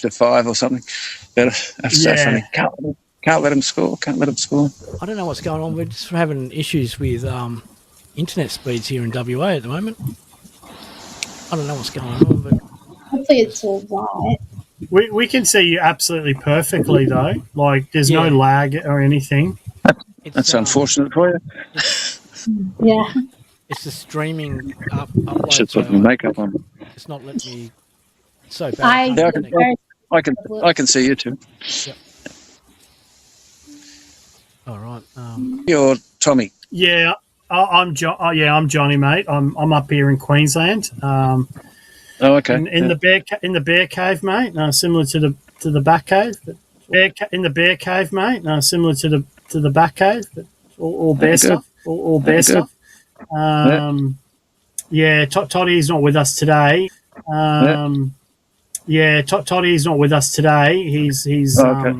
to 5 or something. But that's so funny. Can't let them score. Can't let them score. I don't know what's going on. We're just having issues with internet speeds here in WA at the moment. I don't know what's going on, but hopefully it's all right. We can see you absolutely perfectly though. Like there's no lag or anything. That's unfortunate for you. Yeah. It's the streaming upload. Should put my makeup on. It's not letting me. It's so bad. I can see you too. Yep. All right. You're Tommy. Yeah, I'm Johnny, mate. I'm up here in Queensland. Okay. In the bear cave, mate. Similar to the back cave. In the bear cave, mate. Similar to the back cave. All bear stuff. All bear stuff. Toddy's not with us today. Toddy's not with us today. He's got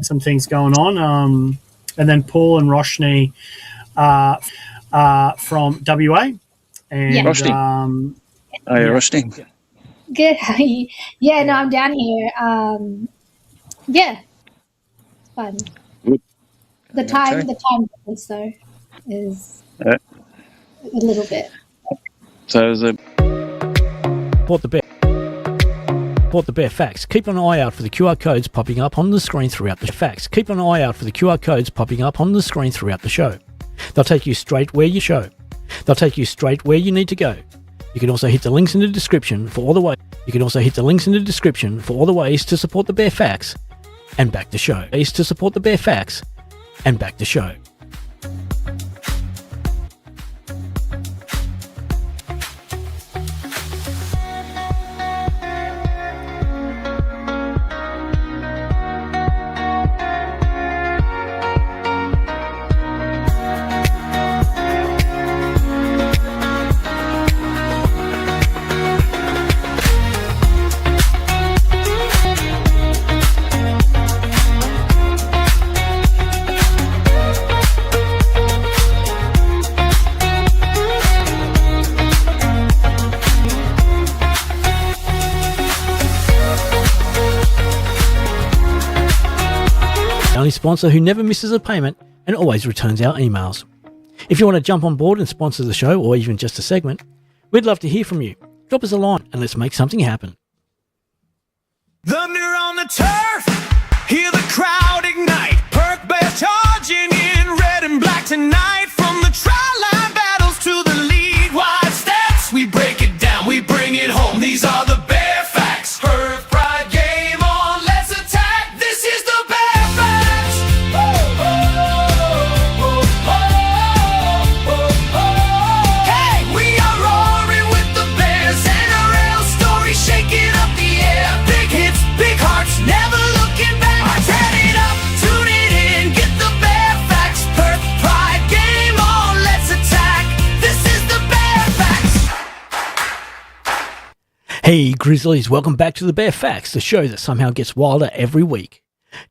some things going on. And then Paul and Roshni from WA. And Roshni. Roshni? Good. How are you? Yeah, no, I'm down here. It's fun. The time difference though is a little bit. So is it? Support the Bear Facts. Keep an eye out for the QR codes popping up on the screen throughout the facts. Keep an eye out for the QR codes popping up on the screen throughout the show. They'll take you straight where you show. They'll take you straight where you need to go. You can also hit the links in the description for all the ways. You can also hit the links in the description for all the ways to support the Bear Facts and back the show. Ways to support the Bear Facts and back the show. Sponsor who never misses a payment and always returns our emails. If you want to jump on board and sponsor the show or even just a segment, we'd love to hear from you. Drop us a line and let's make something happen. Thunder on the turf, hear the crowd ignite. Perth Bears charging in red and black tonight. From the try-line battles to the league-wide stats, we break it down, we bring it home. These are the Bear Facts. Perth Pride game on, let's attack. This is the Bear Facts. Hey, we are roaring with the Bears and a real story shaking up the air. Big hits, big hearts, never looking back. Turn it up, tune it in, get the Bear Facts. Perth Pride game on, let's attack. This is the Bear Facts. Hey Grizzlies, welcome back to the Bear Facts, the show that somehow gets wilder every week.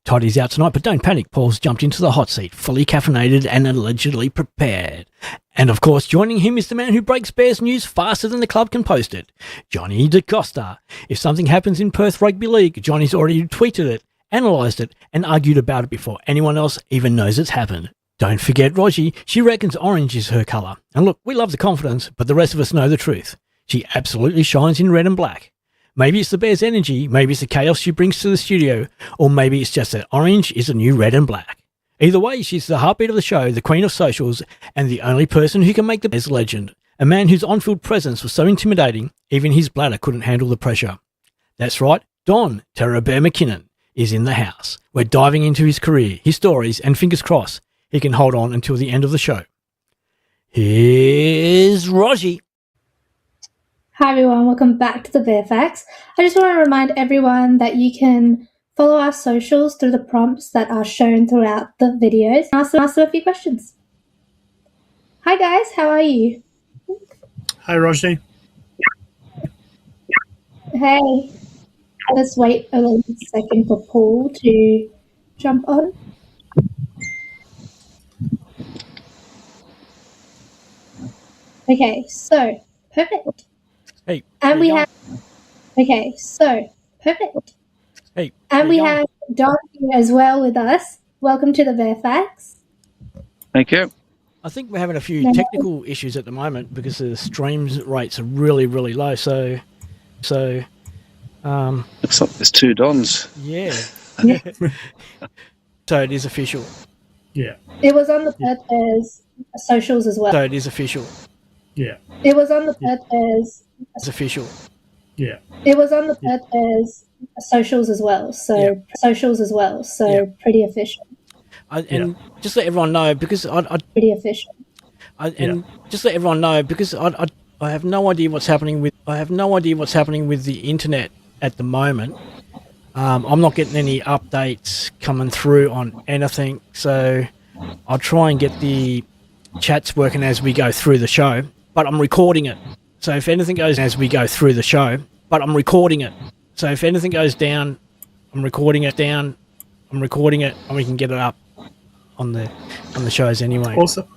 Toddy's out tonight, but don't panic, Paul's jumped into the hot seat, fully caffeinated and allegedly prepared. And of course, joining him is the man who breaks Bears news faster than the club can post it, Johnny DaCosta. If something happens in Perth Rugby League, Johnny's already tweeted it, analysed it, and argued about it before anyone else even knows it's happened. Don't forget Rogie, she reckons orange is her colour. And look, we love the confidence, but the rest of us know the truth. She absolutely shines in red and black. Maybe it's the Bears' energy, maybe it's the chaos she brings to the studio, or maybe it's just that orange is the new red and black. Either way, she's the heartbeat of the show, the queen of socials, and the only person who can make the Bears legend. A man whose on-field presence was so intimidating, even his bladder couldn't handle the pressure. That's right, Don Terror Bear McKinnon is in the house. We're diving into his career, his stories, and fingers crossed he can hold on until the end of the show. Here's Rogie. Hi everyone, welcome back to the Bear Facts. I just want to remind everyone that you can follow our socials through the prompts that are shown throughout the videos and ask them a few questions. Hi guys, how are you? Hi, Roshni. Hey. Let's wait a little second for Paul to jump on. Okay, so perfect. Hey. And we have. Okay, so perfect. Hey, And we have Don here as well with us. Welcome to the Bear Facts. Thank you. I think we're having a few technical issues at the moment because the streams rates are really, really low. So, Looks like there's two Dons. yeah. So it is official. Yeah. It was on the Perth Bears socials as well. So it is official. Yeah. It was on the Perth Bears. It's official. Yeah. It was on the Perth Bears socials as well. So pretty official. Just let everyone know because Pretty official. Just let everyone know because I have no idea what's happening with the internet at the moment. I'm not getting any updates coming through on anything, so I'll try and get the chats working as we go through the show. But I'm recording it, so if anything goes as we go through the show, I'm recording it. So if anything goes down, I'm recording it, and we can get it up on the shows anyway. Awesome.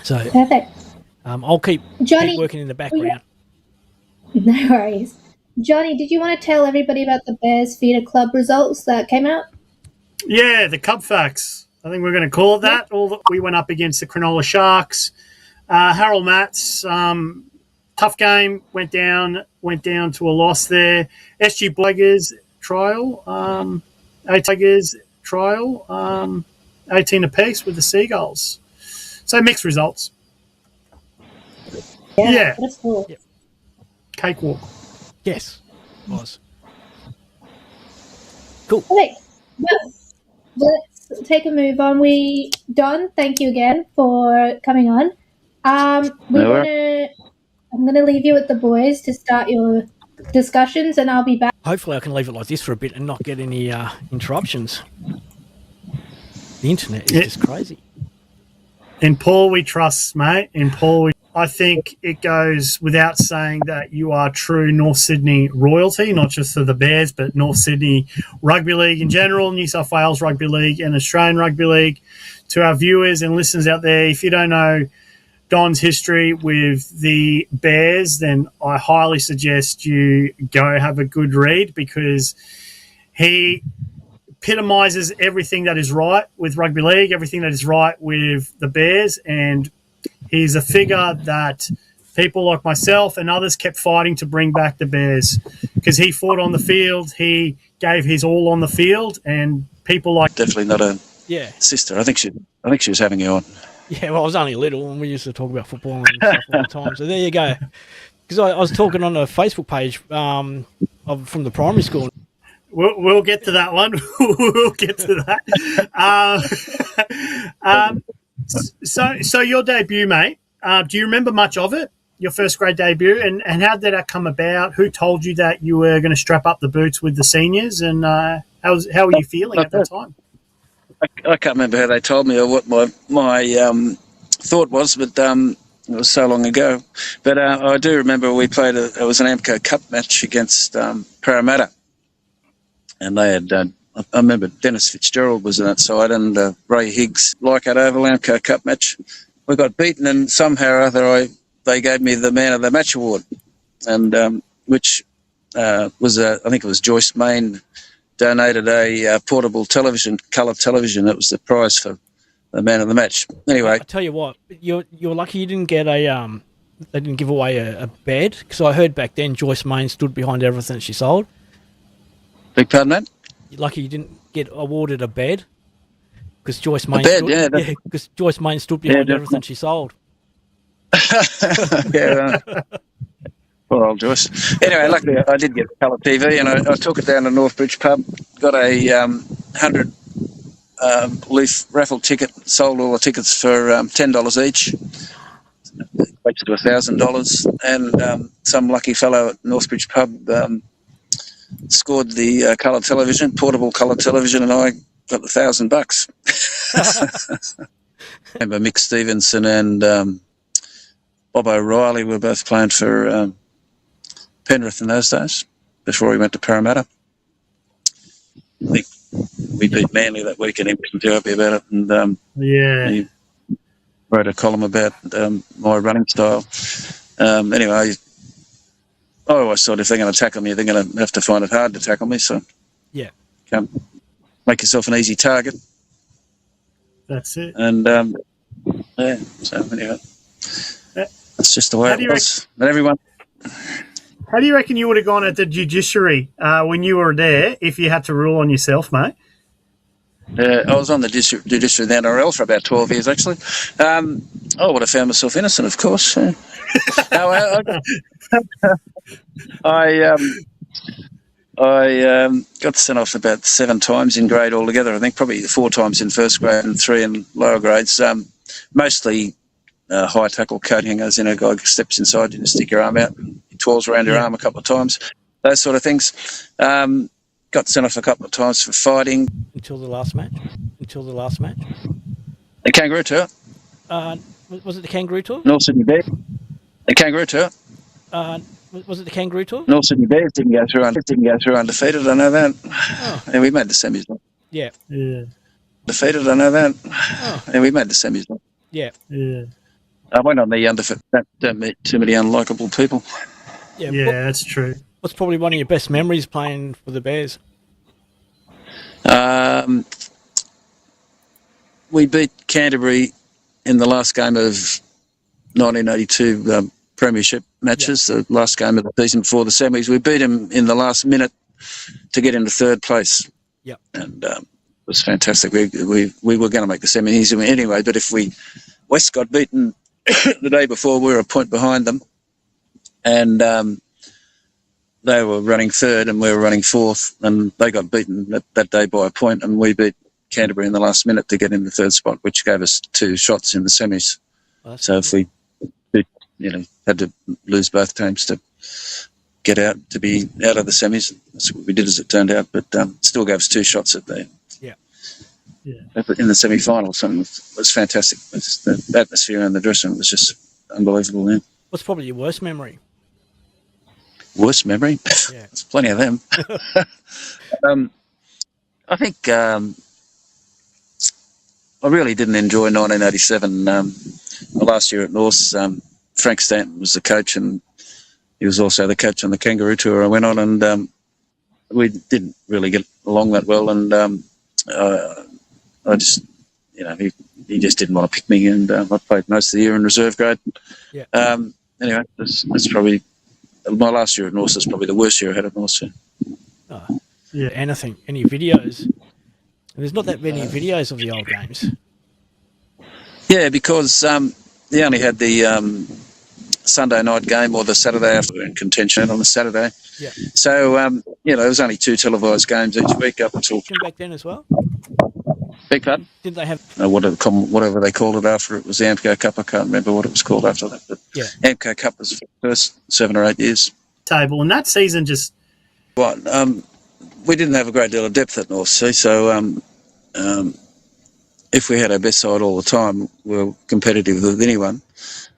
So Perfect. I'll keep working in the background. No worries. Johnny, did you want to tell everybody about the Bears Feeder Club results that came out? Yeah, the Cub Facts. I think we're going to call it that. We went up against the Cronulla Sharks. Harold Matts, tough game. Went down to a loss there. SG Tigers trial. 18 apiece with the Seagulls. So mixed results. Yeah. That's cool. Yep. Cakewalk. Yes, it was. Cool. Okay. Well, let's take a move on. Don, thank you again for coming on. I'm gonna leave you with the boys to start your discussions, and I'll be back. Hopefully I can leave it like this for a bit and not get any interruptions. The internet is just crazy. In Paul we trust, mate. I think it goes without saying that you are true North Sydney royalty, not just for the Bears, but North Sydney Rugby League in general, New South Wales Rugby League and Australian Rugby League. To our viewers and listeners out there, if you don't know Don's history with the Bears, then I highly suggest you go have a good read because he epitomises everything that is right with Rugby League, everything that is right with the Bears, and he's a figure that people like myself and others kept fighting to bring back the Bears because he fought on the field, he gave his all on the field, and people like Definitely not a sister. I think she was having you on. Yeah, well, I was only little and we used to talk about football and stuff all the time. So there you go. Because I was talking on a Facebook page from the primary school. We'll get to that one. We'll get to that. So your debut, mate, do you remember much of it, your first grade debut, and how did that come about? Who told you that you were going to strap up the boots with the seniors, and how were you feeling at that time? I can't remember how they told me or what my thought was, but it was so long ago. But I do remember we played, it was an Amco Cup match against Parramatta. And they had, I remember Dennis Fitzgerald was on that side and Ray Higgs, Leichhardt Oval Amco Cup match. We got beaten and somehow or other they gave me the Man of the Match award, and which was, I think it was Joyce Main donated a portable television, colour television. That was the prize for the Man of the Match. Anyway. I tell you what, you're lucky you didn't get they didn't give away a bed, because I heard back then Joyce Main stood behind everything she sold. Big pardon, mate? You're lucky you didn't get awarded a bed, because Joyce Main because Joyce Main stood behind everything she sold. Yeah. Poor old Joyce. Anyway, luckily I did get colour TV, and I took it down to Northbridge pub, got a 100 leaf raffle ticket, sold all the tickets for $10 each, equates to $1,000, and some lucky fellow at Northbridge pub scored the colour television, portable colour television, and I got the $1,000. Remember Mick Stevenson and Bob O'Reilly were both playing for Penrith in those days before we went to Parramatta. I think we beat Manly that week, and he wasn't too happy about it. And he wrote a column about my running style. Anyway, I always thought if they're going to tackle me, they're going to have to find it hard to tackle me. So, yeah, make yourself an easy target. That's it. And yeah, so anyway, that's just the way How do it you was. And everyone. How do you reckon you would have gone at the judiciary when you were there if you had to rule on yourself, mate? I was on the judiciary of the NRL for about 12 years, actually. I would have found myself innocent, of course. No, I got sent off about 7 times in grade altogether. I think probably 4 times in first grade and 3 in lower grades. Mostly high tackle coat hangers. A guy steps inside you and stick your arm out and he twirls around your arm a couple of times. Those sort of things. Got sent off a couple of times for fighting. Until the last match? The kangaroo tour. Was it the kangaroo tour? North Sydney Bears. The kangaroo tour. Was it the kangaroo tour? North Sydney Bears didn't go through undefeated. I know that. Oh. And we made the semis. Yeah. Defeated. I know that. Oh. And we made the semis. Yeah. I went on the undefeated. Don't meet too many unlikable people. Yeah. That's true. What's probably one of your best memories playing for the Bears? We beat Canterbury in the last game of 1982 premiership matches, the last game of the season before the semis. We beat them in the last minute to get into third place. Yep. And it was fantastic. We were going to make the semis anyway, but if West got beaten the day before, we were a point behind them. And they were running third and we were running fourth, and they got beaten that day by a point, and we beat Canterbury in the last minute to get in the third spot, which gave us 2 shots in the semis. So if we had to lose both teams to get out, to be out of the semis, that's what we did as it turned out, but still gave us 2 shots at the in the semi-finals. And it was fantastic. The atmosphere in the dressing room was just unbelievable then. What's probably your worst memory? Worst memory? Yeah. There's plenty of them. I think I really didn't enjoy 1987. The last year at North, Frank Stanton was the coach, and he was also the coach on the kangaroo tour I went on, and we didn't really get along that well, and I just, he just didn't want to pick me, and I played most of the year in reserve grade. Yeah. Anyway, that's probably... My last year at North was probably the worst year I had at North. Oh, yeah. Anything? Any videos? There's not that many videos of the old games. Yeah, because they only had the Sunday night game or the Saturday after in contention on the Saturday. Yeah. So, there was only 2 televised games each week up until... Back then as well? Beg pardon? Did they have... whatever they called it after it was the AMCO Cup. I can't remember what it was called after that. But yeah. AMCO Cup was for the first 7 or 8 years. Table, and that season just... Well, we didn't have a great deal of depth at North Sea, so if we had our best side all the time, we were competitive with anyone.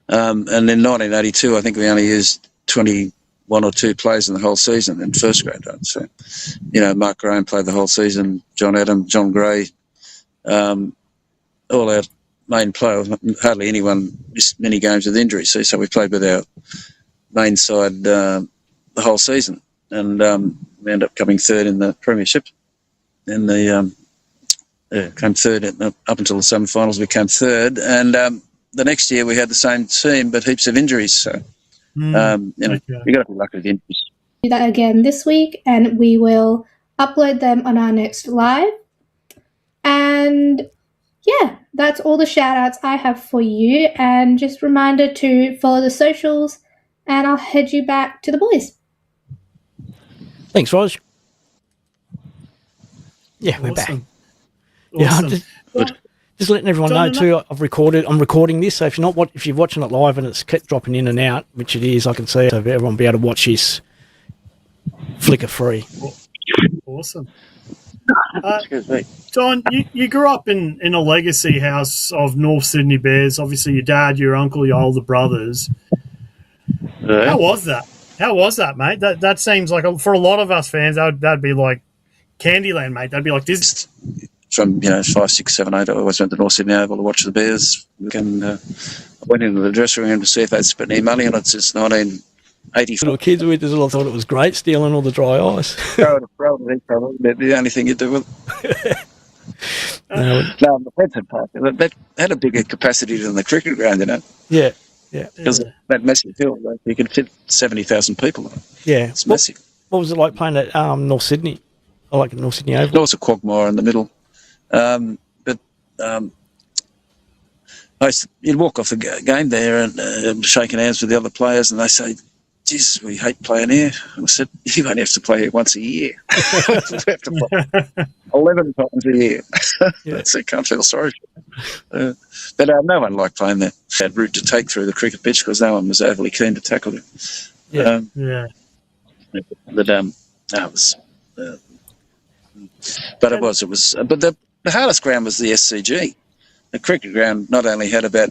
And in 1982, I think we only used 21 or 2 players in the whole season in first grade. So, Mark Graham played the whole season, John Adam, John Gray, all our main players, hardly anyone missed many games with injury. So we played with our main side the whole season, and we ended up coming third in the premiership. And came third up until the semi-finals. We came third, and the next year we had the same team but heaps of injuries. So you got to be lucky with injuries. Do that again this week, and we will upload them on our next live. And yeah, that's all the shout outs I have for you. And just reminder to follow the socials, and I'll head you back to the boys. Thanks, Raj. Yeah, we're back. Awesome. Yeah, just letting everyone know too. I'm recording this, so if you're watching it live and it's kept dropping in and out, which it is, I can see. So everyone will be able to watch this flicker free. Awesome. Don, you grew up in a legacy house of North Sydney Bears. Obviously, your dad, your uncle, your older brothers. How was that, mate? That seems like for a lot of us fans, that'd be like Candyland, mate. That'd be like this. From 5, 6, 7, 8, I always went to North Sydney Oval to watch the Bears. And I went into the dressing room to see if they'd spent any money on it since 80 Little kids with us all thought it was great stealing all the dry ice. throw it at each other. The only thing you do with No, no, the Bedford Park, that had a bigger capacity than the cricket ground, you know, yeah. because that massive hill, like, you could fit 70,000 people on it. Yeah. It's massive. What was it like playing at North Sydney? I like North Sydney Oval. There was a quagmire in the middle. But you'd walk off the game there and shaking hands with the other players, and they say, "Geez, we hate playing here." And I said, "You only have to play here once a year. We have to play 11 times a year." Yeah. I can't feel sorry for it. But no one liked playing there. Had route to take through the cricket pitch because no one was overly keen to tackle it. Yeah. But it was. But it was. But the hardest ground was the SCG. The cricket ground not only had about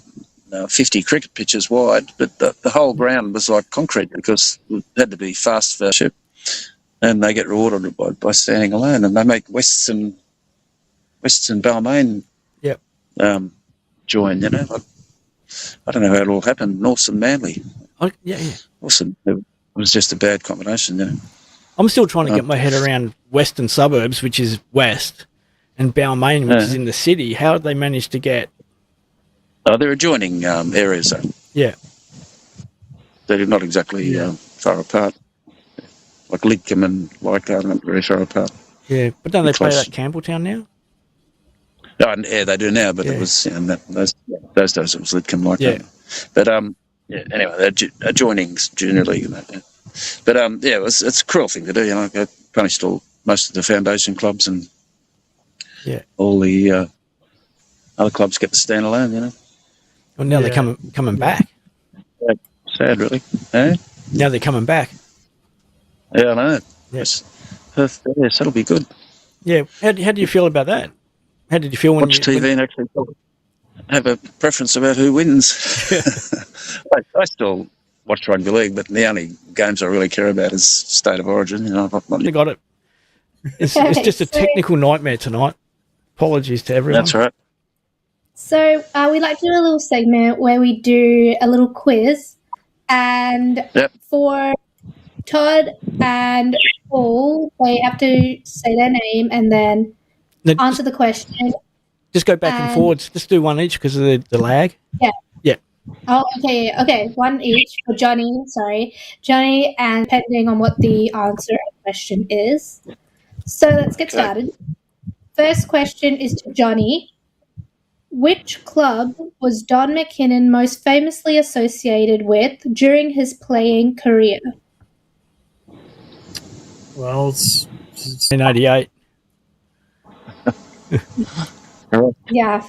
50 cricket pitches wide, but the whole ground was like concrete because it had to be fast for ship, and they get rewarded by standing alone. And they make Wests and Balmain join. You know, I don't know how it all happened. Norths and Manly. Yeah. Awesome. It was just a bad combination. You know. I'm still trying to get my head around Western Suburbs, which is west, and Balmain, which is in the city. How did they manage to get? They're adjoining areas, though. Yeah. They're not exactly far apart. Like Lidcombe and Leichhardt are not very far apart. Yeah, but don't they play Close. at Campbelltown now? Oh, yeah, they do now, but it was those days it was Lidcombe, Leichhardt. But anyway, they're adjoining junior league and that. Yeah. But it's a cruel thing to do. You know, they punished most of the foundation clubs, and all the other clubs get to stand alone. You know. Well, now they're coming back. Sad, really. Eh? Now they're coming back. Yeah, I know. Yes. Perth Bears, that'll be good. Yeah. How do you feel about that? How did you feel when Watch TV and actually have a preference about who wins. I still watch rugby league, but the only games I really care about is State of Origin. You know, You got it. It's just a technical nightmare tonight. Apologies to everyone. That's right. So we like to do a little segment where we do a little quiz, and for Todd and Paul, they have to say their name and then answer the question. Just go back and forwards. Just do one each because of the lag. Yeah. Yeah. Oh, okay. One each for Johnny. Sorry, Johnny, and depending on what the answer of the question is. So let's get started. First question is to Johnny. Which club was Don McKinnon most famously associated with during his playing career? Well, it's 1988. Yeah.